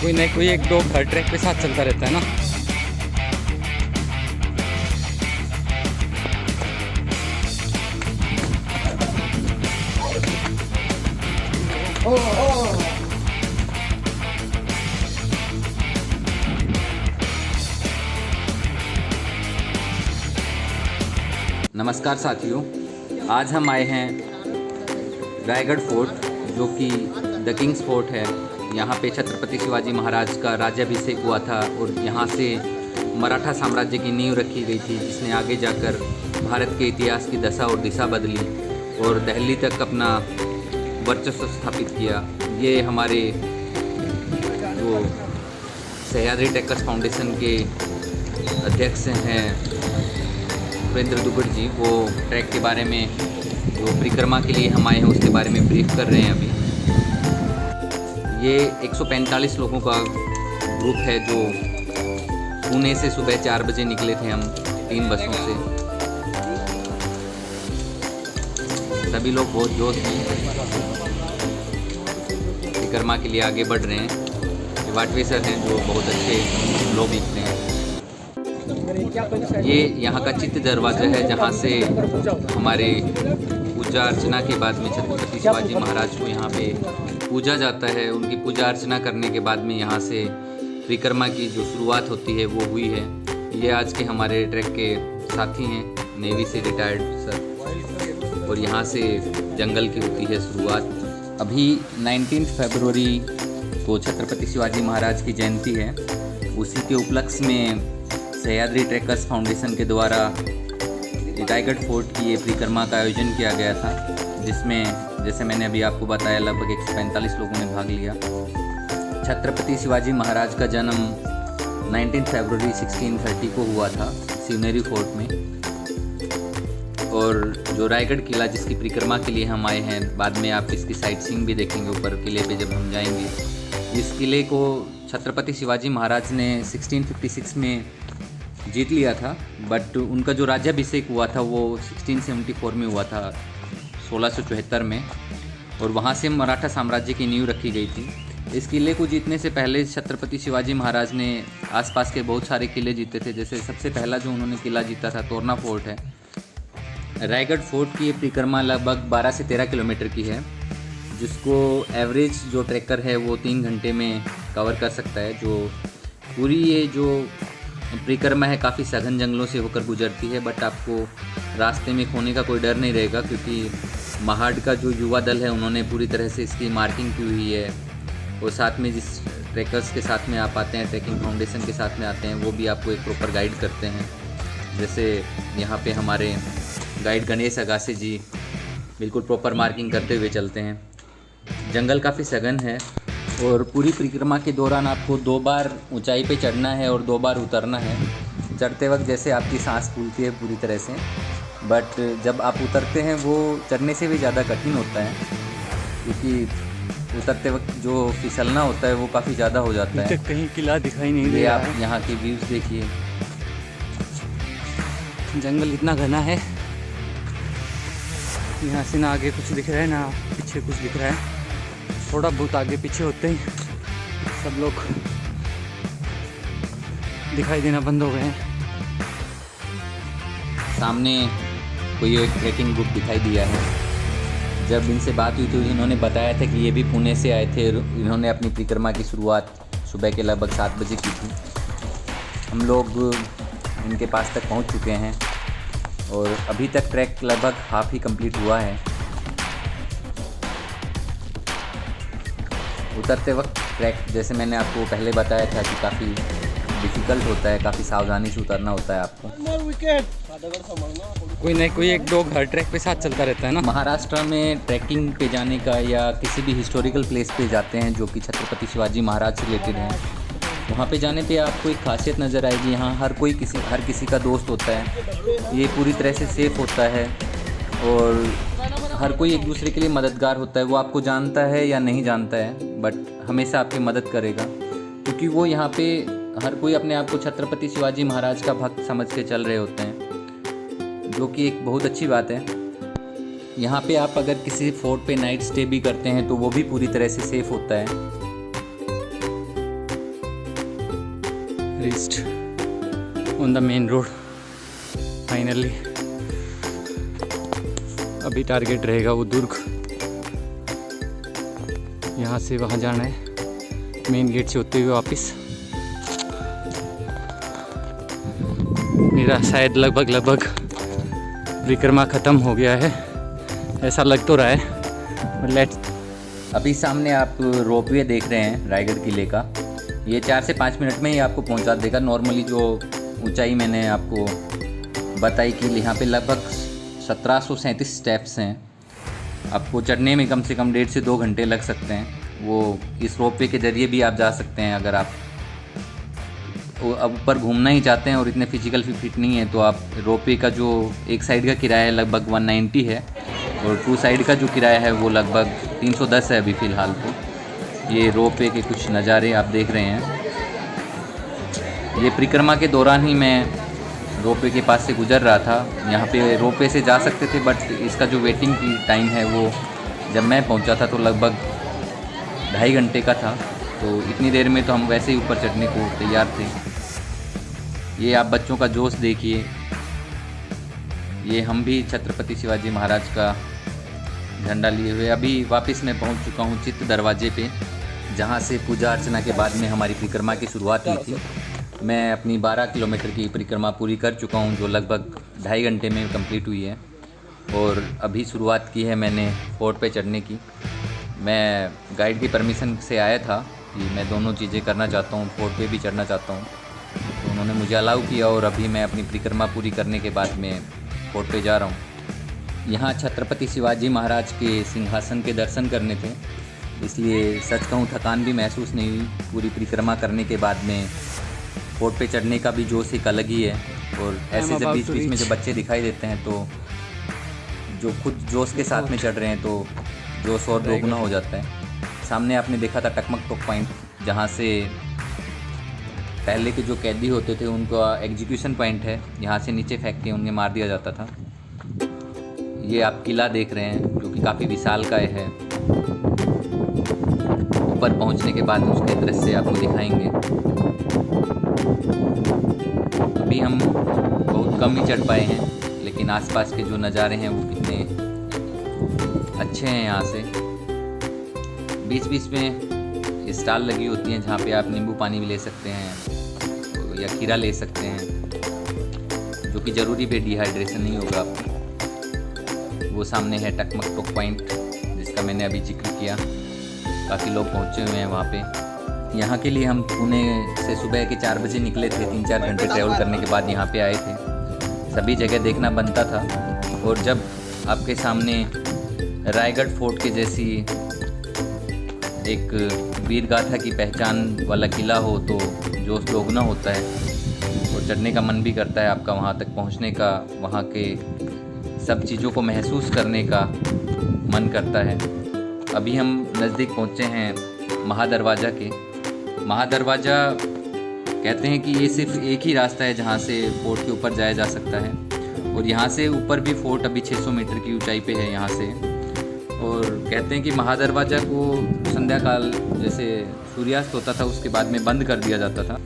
कोई ना कोई एक डॉग हर ट्रैक पे साथ चलता रहता है ना। नमस्कार साथियों, आज हम आए हैं रायगढ़ फोर्ट, जो कि द किंग्स फोर्ट है। यहाँ पे छत्रपति शिवाजी महाराज का राज्याभिषेक हुआ था और यहाँ से मराठा साम्राज्य की नींव रखी गई थी, जिसने आगे जाकर भारत के इतिहास की दशा और दिशा बदली और दिल्ली तक अपना वर्चस्व स्थापित किया। ये हमारे जो सह्याद्री ट्रैकर्स फाउंडेशन के अध्यक्ष हैं सुरेंद्र दुबड़ जी, वो ट्रैक के बारे में जो परिक्रमा के लिए हम आए हैं उसके बारे में ब्रीफ कर रहे हैं अभी। ये 145 लोगों का ग्रुप है जो पुणे से सुबह 4 बजे निकले थे हम 3 बसों से। सभी लोग बहुत जोश में परिक्रमा के लिए आगे बढ़ रहे हैं। वाटवे सर हैं जो बहुत अच्छे लोग लिखते हैं। ये यहाँ का चित्त दरवाजा है, जहाँ से हमारे पूजा अर्चना के बाद में छत्रपति शिवाजी महाराज को यहाँ पे पूजा जाता है। उनकी पूजा अर्चना करने के बाद में यहाँ से परिक्रमा की जो शुरुआत होती है वो हुई है। ये आज के हमारे ट्रैक के साथी हैं, नेवी से रिटायर्ड सर, और यहाँ से जंगल की होती है शुरुआत। अभी 19 फरवरी को छत्रपति शिवाजी महाराज की जयंती है। उसी के उपलक्ष्य में सह्याद्री ट्रैकर्स फाउंडेशन के द्वारा रायगढ़ फोर्ट की ये परिक्रमा का आयोजन किया गया था, जिसमें जैसे मैंने अभी आपको बताया लगभग 145 लोगों ने भाग लिया। छत्रपति शिवाजी महाराज का जन्म 19 फरवरी 1630 को हुआ था शिवनेरी फोर्ट में। और जो रायगढ़ किला जिसकी परिक्रमा के लिए हम आए हैं, बाद में आप इसकी साइट सीइंग भी देखेंगे ऊपर किले पे जब हम जाएंगे। इस किले को छत्रपति शिवाजी महाराज ने 1656 में जीत लिया था, बट उनका जो राज्याभिषेक हुआ था वो 1674 में हुआ था, 1674 में, और वहाँ से मराठा साम्राज्य की नींव रखी गई थी। इस किले को जीतने से पहले छत्रपति शिवाजी महाराज ने आसपास के बहुत सारे किले जीते थे। जैसे सबसे पहला जो उन्होंने किला जीता था तोरना फोर्ट है। रायगढ़ फोर्ट की ये परिक्रमा लगभग 12 से 13 किलोमीटर की है, जिसको एवरेज जो ट्रैकर है वो 3 घंटे में कवर कर सकता है। जो पूरी ये जो परिक्रमा है काफ़ी सघन जंगलों से होकर गुजरती है, बट आपको रास्ते में खोने का कोई डर नहीं रहेगा, क्योंकि महाड का जो युवा दल है उन्होंने पूरी तरह से इसकी मार्किंग की हुई है। और साथ में जिस ट्रैकर्स के साथ में आप आते हैं, ट्रैकिंग फाउंडेशन के साथ में आते हैं, वो भी आपको एक प्रॉपर गाइड करते हैं। जैसे यहाँ पे हमारे गाइड गणेश अगासी जी बिल्कुल प्रॉपर मार्किंग करते हुए चलते हैं। जंगल काफ़ी सघन है और पूरी परिक्रमा के दौरान आपको 2 बार ऊंचाई पे चढ़ना है और 2 बार उतरना है। चढ़ते वक्त जैसे आपकी सांस फूलती है पूरी तरह से, बट जब आप उतरते हैं वो चढ़ने से भी ज़्यादा कठिन होता है, क्योंकि उतरते वक्त जो फिसलना होता है वो काफ़ी ज़्यादा हो जाता है। कहीं किला दिखाई नहीं दे रहा है। आप यहाँ के व्यूज़ देखिए, जंगल इतना घना है, यहाँ से ना आगे कुछ दिख रहा है ना पीछे कुछ दिख रहा है। थोड़ा बहुत आगे पीछे होते ही सब लोग दिखाई देना बंद हो गए हैं। सामने कोई एक ट्रैकिंग ग्रुप दिखाई दिया है। जब इनसे बात हुई तो इन्होंने बताया था कि ये भी पुणे से आए थे। इन्होंने अपनी परिक्रमा की शुरुआत सुबह के लगभग 7 बजे की थी। हम लोग इनके पास तक पहुंच चुके हैं और अभी तक ट्रैक लगभग हाफ ही कंप्लीट हुआ है। उतरते वक्त ट्रैक जैसे मैंने आपको पहले बताया था कि काफ़ी डिफ़िकल्ट होता है, काफ़ी सावधानी से उतरना होता है आपको। कोई ना कोई एक डॉग हर ट्रैक पे साथ चलता रहता है ना। महाराष्ट्र में ट्रैकिंग पे जाने का या किसी भी हिस्टोरिकल प्लेस पे जाते हैं जो कि छत्रपति शिवाजी महाराज से रिलेटेड हैं, वहाँ पे जाने पे आपको एक खासियत नज़र आएगी। यहाँ हर किसी का दोस्त होता है। ये पूरी तरह से सेफ़ होता है और हर कोई एक दूसरे के लिए मददगार होता है। वो आपको जानता है या नहीं जानता है, बट हमेशा आपकी मदद करेगा, क्योंकि वो यहाँ पे हर कोई अपने आप को छत्रपति शिवाजी महाराज का भक्त समझ के चल रहे होते हैं, जो कि एक बहुत अच्छी बात है। यहाँ पे आप अगर किसी फोर्ट पे नाइट स्टे भी करते हैं तो वो भी पूरी तरह से सेफ़ होता है। reached on the main road finally. अभी टारगेट रहेगा वो दुर्ग, यहाँ से वहाँ जाना है, मेन गेट से होते हुए वापस। मेरा शायद लगभग परिक्रमा ख़त्म हो गया है, ऐसा लग तो रहा है। लेट्स अभी सामने आप रोपवे देख रहे हैं रायगढ़ किले का। ये 4 से 5 मिनट में ही आपको पहुंचा देगा। नॉर्मली जो ऊंचाई मैंने आपको बताई कि यहाँ पे लगभग 1737 स्टेप्स हैं। आपको चढ़ने में कम से कम 1.5 से 2 घंटे लग सकते हैं। वो इस रोपवे के ज़रिए भी आप जा सकते हैं। अगर आप अब ऊपर घूमना ही चाहते हैं और इतने फिजिकल फिट नहीं है तो आप रोपवे का जो एक साइड का किराया है लगभग 190 है और 2 साइड का जो किराया है वो लगभग 310 है अभी फ़िलहाल तो। ये रोपवे के कुछ नज़ारे आप देख रहे हैं। ये परिक्रमा के दौरान ही मैं रोपवे के पास से गुजर रहा था। यहाँ पे रोपवे से जा सकते थे बट इसका जो वेटिंग की टाइम है वो जब मैं पहुँचा था तो लगभग 2.5 घंटे का था। तो इतनी देर में तो हम वैसे ही ऊपर चढ़ने को तैयार थे। ये आप बच्चों का जोश देखिए। ये हम भी छत्रपति शिवाजी महाराज का झंडा लिए हुए अभी वापस मैं पहुंच चुका हूं चित्त दरवाजे पे, जहां से पूजा अर्चना के बाद में हमारी परिक्रमा की शुरुआत हुई थी। मैं अपनी 12 किलोमीटर की परिक्रमा पूरी कर चुका हूं जो लगभग 2.5 घंटे में कंप्लीट हुई है और अभी शुरुआत की है मैंने फोर्ट पे चढ़ने की। मैं गाइड की परमिशन से आया था कि मैं दोनों चीज़ें करना चाहता हूँ, फोर्ट पे भी चढ़ना चाहता हूँ, तो उन्होंने मुझे अलाउ किया और अभी मैं अपनी परिक्रमा पूरी करने के बाद में फोर्ट पे जा रहा हूँ। यहाँ छत्रपति शिवाजी महाराज के सिंहासन के दर्शन करने थे, इसलिए सच कहूँ थकान भी महसूस नहीं हुई। पूरी परिक्रमा करने के बाद में फोर्ट पे चढ़ने का भी जोश एक अलग ही है। और ऐसे जब बीच बीच में जब बच्चे दिखाई देते हैं तो जो खुद जोश के साथ में चढ़ रहे हैं तो जोश और दोगुना हो जाता है। सामने आपने देखा था टकमक टोक पॉइंट, जहाँ से पहले के जो कैदी होते थे उनका एग्जीक्यूशन पॉइंट है। यहाँ से नीचे फेंक के उन्हें मार दिया जाता था। ये आप किला देख रहे हैं जो कि काफ़ी विशालकाय है। ऊपर पहुँचने के बाद उसके दृश्य आपको दिखाएंगे। अभी हम बहुत कम ही चढ़ पाए हैं, लेकिन आसपास के जो नज़ारे हैं वो कितने अच्छे हैं। यहाँ से बीच बीच में स्टॉल लगी होती हैं जहाँ पे आप नींबू पानी भी ले सकते हैं या खीरा ले सकते हैं, जो कि ज़रूरी पे डिहाइड्रेशन नहीं होगा आपको। वो सामने है टकमक टोक पॉइंट जिसका मैंने अभी जिक्र किया। काफ़ी लोग पहुँचे हुए हैं वहाँ पे। यहाँ के लिए हम पुणे से सुबह के 4 बजे निकले थे। 3-4 घंटे ट्रैवल करने के बाद यहाँ पे आए थे। सभी जगह देखना बनता था और जब आपके सामने रायगढ़ फोर्ट के जैसी एक वीर गाथा की पहचान वाला किला हो तो जोश दोगुना होता है और चढ़ने का मन भी करता है आपका, वहाँ तक पहुँचने का, वहाँ के सब चीज़ों को महसूस करने का मन करता है। अभी हम नज़दीक पहुँचे हैं महादरवाज़ा के। महादरवाज़ा कहते हैं कि ये सिर्फ एक ही रास्ता है जहाँ से फोर्ट के ऊपर जाया जा सकता है और यहाँ से ऊपर भी फोर्ट अभी 600 मीटर की ऊंचाई पे है यहाँ से। और कहते हैं कि महादरवाज़ा को संध्या काल जैसे सूर्यास्त होता था उसके बाद में बंद कर दिया जाता था।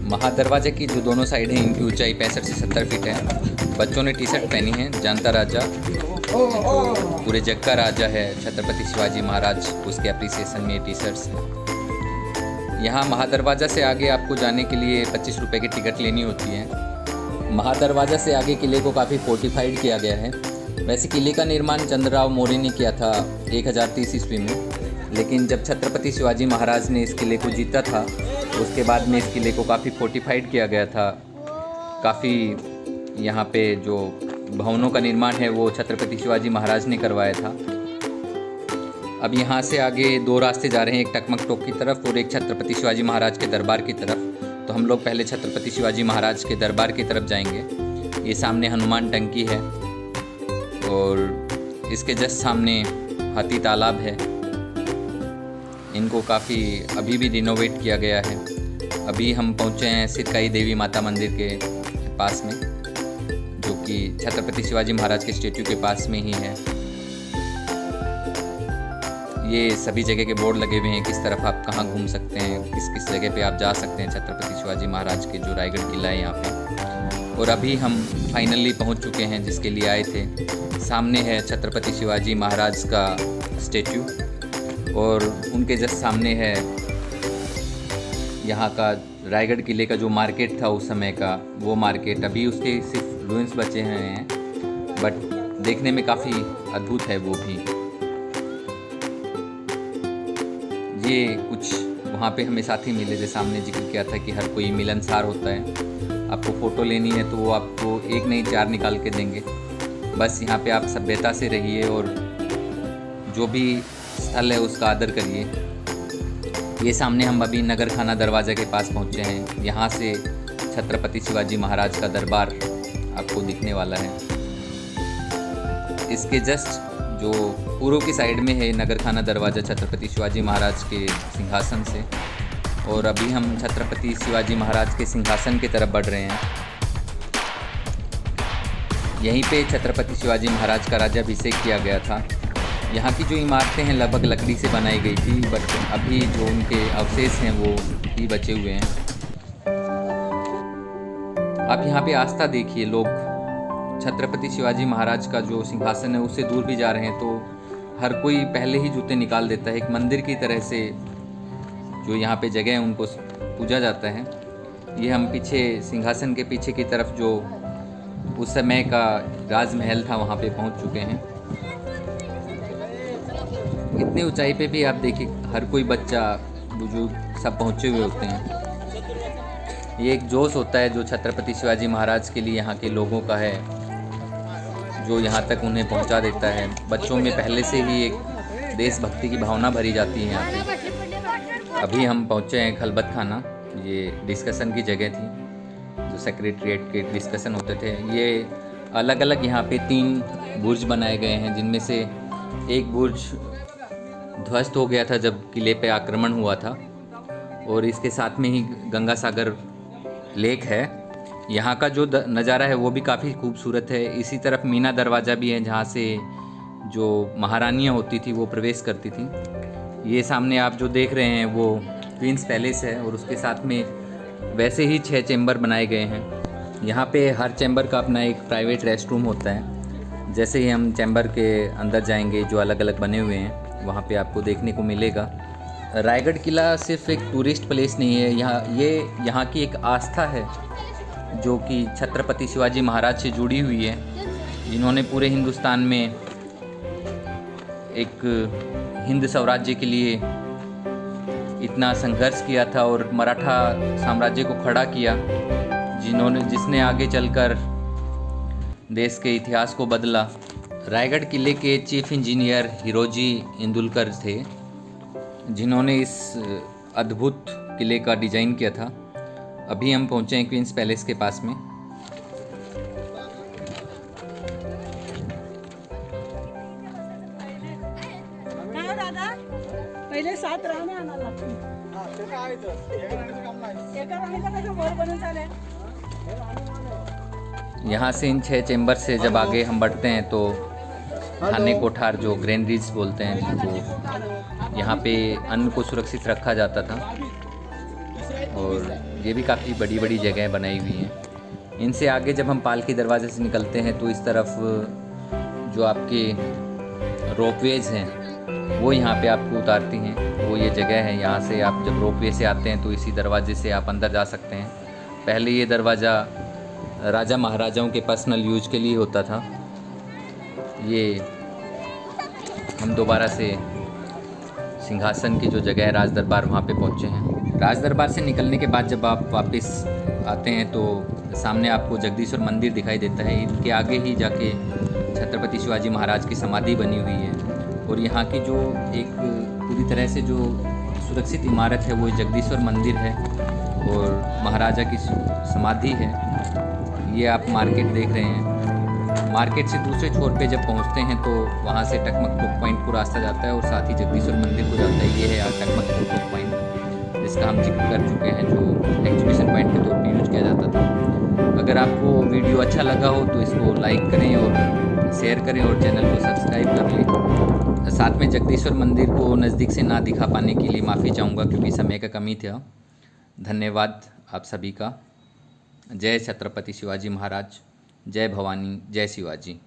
महादरवाज़ा की जो दोनों साइड हैं इनकी ऊंचाई 65 से 70 फीट है। बच्चों ने टी शर्ट पहनी है। जानता राजा जो पूरे जग का राजा है छत्रपति शिवाजी महाराज, उसके अप्रिसिएशन में ये टी शर्ट्स हैं। यहाँ महादरवाज़ा से आगे आपको जाने के लिए 25 रुपये की टिकट लेनी होती है। महादरवाज़ा से आगे किले को काफ़ी फोर्टिफाइड किया गया है। वैसे किले का निर्माण चंद्रराव मौर्य ने किया था 1030 ईस्वी में, लेकिन जब छत्रपति शिवाजी महाराज ने इस किले को जीता था उसके बाद में इस किले को काफ़ी फोर्टिफाइड किया गया था। काफ़ी यहाँ पे जो भवनों का निर्माण है वो छत्रपति शिवाजी महाराज ने करवाया था। अब यहाँ से आगे 2 रास्ते जा रहे हैं, एक टकमक टोक की तरफ और एक छत्रपति शिवाजी महाराज के दरबार की तरफ। तो हम लोग पहले छत्रपति शिवाजी महाराज के दरबार की तरफ जाएंगे। ये सामने हनुमान टंकी है और इसके जस्ट सामने हाथी तालाब है। इनको काफ़ी अभी भी रिनोवेट किया गया है। अभी हम पहुँचे हैं सिरकाई देवी माता मंदिर के पास में, जो कि छत्रपति शिवाजी महाराज के स्टेचू के पास में ही है। ये सभी जगह के बोर्ड लगे हुए हैं, किस तरफ आप कहाँ घूम सकते हैं, किस किस जगह पे आप जा सकते हैं छत्रपति शिवाजी महाराज के जो रायगढ़ किला है यहाँ पे। और अभी हम फाइनली पहुँच चुके हैं जिसके लिए आए थे। सामने है छत्रपति शिवाजी महाराज का स्टेचू और उनके जस्ट सामने है यहाँ का रायगढ़ किले का जो मार्केट था उस समय का, वो मार्केट। अभी उसके सिर्फ रूइंस बचे हैं, बट देखने में काफ़ी अद्भुत है वो भी। ये कुछ वहाँ पे हमें साथी मिले थे, सामने जिक्र किया था कि हर कोई मिलनसार होता है, आपको फ़ोटो लेनी है तो वो आपको एक नहीं 4 निकाल के देंगे। बस यहाँ पे आप सभ्यता से रहिए और जो भी स्थल है उसका आदर करिए। ये सामने हम अभी नगर खाना दरवाज़ा के पास पहुँचे हैं। यहाँ से छत्रपति शिवाजी महाराज का दरबार आपको दिखने वाला है। इसके जस्ट जो पूर्व की साइड में है नगर खाना दरवाज़ा छत्रपति शिवाजी महाराज के सिंहासन से, और अभी हम छत्रपति शिवाजी महाराज के सिंहासन की तरफ बढ़ रहे हैं। यहीं पे छत्रपति शिवाजी महाराज का राज्याभिषेक किया गया था। यहाँ की जो इमारतें हैं लगभग लकड़ी से बनाई गई थी, बट अभी जो उनके अवशेष हैं वो ही बचे हुए हैं। आप यहाँ पे आस्था देखिए, लोग छत्रपति शिवाजी महाराज का जो सिंहासन है उससे दूर भी जा रहे हैं तो हर कोई पहले ही जूते निकाल देता है। एक मंदिर की तरह से जो यहाँ पे जगह है उनको पूजा जाता है। ये हम पीछे सिंहासन के पीछे की तरफ जो उस समय का राजमहल था वहाँ पे पहुँच चुके हैं। इतनी ऊंचाई पे भी आप देखिए हर कोई बच्चा बुजुर्ग सब पहुँचे हुए होते हैं। ये एक जोश होता है जो छत्रपति शिवाजी महाराज के लिए यहाँ के लोगों का है, जो यहाँ तक उन्हें पहुँचा देता है। बच्चों में पहले से ही एक देशभक्ति की भावना भरी जाती है यहाँ पे। अभी हम पहुँचे हैं खलबत खाना, ये डिस्कशन की जगह थी, जो सेक्रेटरीट के डिस्कशन होते थे। ये अलग अलग यहाँ पे 3 बुर्ज बनाए गए हैं, जिनमें से एक बुर्ज ध्वस्त हो गया था जब किले पे आक्रमण हुआ था, और इसके साथ में ही गंगा सागर लेक है। यहाँ का जो नज़ारा है वो भी काफ़ी खूबसूरत है। इसी तरफ मीना दरवाज़ा भी है जहाँ से जो महारानियाँ होती थी वो प्रवेश करती थी। ये सामने आप जो देख रहे हैं वो क्वींस पैलेस है, और उसके साथ में वैसे ही 6 चैम्बर बनाए गए हैं। यहाँ पे हर चैम्बर का अपना एक प्राइवेट रेस्ट रूम होता है। जैसे ही हम चैम्बर के अंदर जाएंगे जो अलग अलग बने हुए हैं वहाँ पे आपको देखने को मिलेगा। रायगढ़ किला सिर्फ एक टूरिस्ट प्लेस नहीं है, यहाँ की एक आस्था है जो कि छत्रपति शिवाजी महाराज से जुड़ी हुई है, जिन्होंने पूरे हिंदुस्तान में एक हिंद स्वराज्य के लिए इतना संघर्ष किया था और मराठा साम्राज्य को खड़ा किया, जिसने आगे चलकर देश के इतिहास को बदला। रायगढ़ किले के चीफ इंजीनियर हिरोजी इंदुलकर थे, जिन्होंने इस अद्भुत किले का डिज़ाइन किया था। अभी हम पहुंचे हैं क्वींस पैलेस के पास में। पहिले 7 राहणे आणायला लागतील. एका राणीला कसं वर बनवून चालेल. यहाँ से इन 6 चैम्बर से जब आगे हम बढ़ते हैं तो खाने कोठार जो ग्रेनरीज बोलते हैं, जिनको यहाँ पे अन्न को सुरक्षित रखा जाता था, और ये भी काफ़ी बड़ी बड़ी जगह बनाई हुई हैं। इनसे आगे जब हम पालकी दरवाजे से निकलते हैं तो इस तरफ जो आपके रोपवेज हैं वो यहाँ पे आपको उतारती हैं। वो ये जगह है, यहाँ से आप जब रोपवे से आते हैं तो इसी दरवाजे से आप अंदर जा सकते हैं। पहले ये दरवाज़ा राजा महाराजाओं के पर्सनल यूज के लिए होता था। ये हम दोबारा से सिंहासन की जो जगह है राज दरबार, वहाँ पे पहुँचे हैं। राज दरबार से निकलने के बाद जब आप वापस आते हैं तो सामने आपको जगदीश्वर मंदिर दिखाई देता है। इनके आगे ही जाके छत्रपति शिवाजी महाराज की समाधि बनी हुई है, और यहाँ की जो एक पूरी तरह से जो सुरक्षित इमारत है वो जगदीश्वर मंदिर है, और महाराजा की समाधि है। ये आप मार्केट देख रहे हैं। मार्केट से दूसरे छोर पे जब पहुंचते हैं तो वहाँ से टकमक पॉइंट को रास्ता जाता है, और साथ ही जगदीश्वर मंदिर को जाता है। ये है टकमक पॉइंट, जिसका हम जिक्र कर चुके हैं, जो एग्जीबिशन पॉइंट के तौर पे यूज किया जाता था। अगर आपको वीडियो अच्छा लगा हो तो इसको लाइक करें और शेयर करें, और चैनल को सब्सक्राइब कर लें। साथ में जगदीश्वर मंदिर को नज़दीक से ना दिखा पाने के लिए माफ़ी चाहूँगा क्योंकि समय का कमी था। धन्यवाद आप सभी का। जय छत्रपति शिवाजी महाराज, जय भवानी, जय शिवाजी।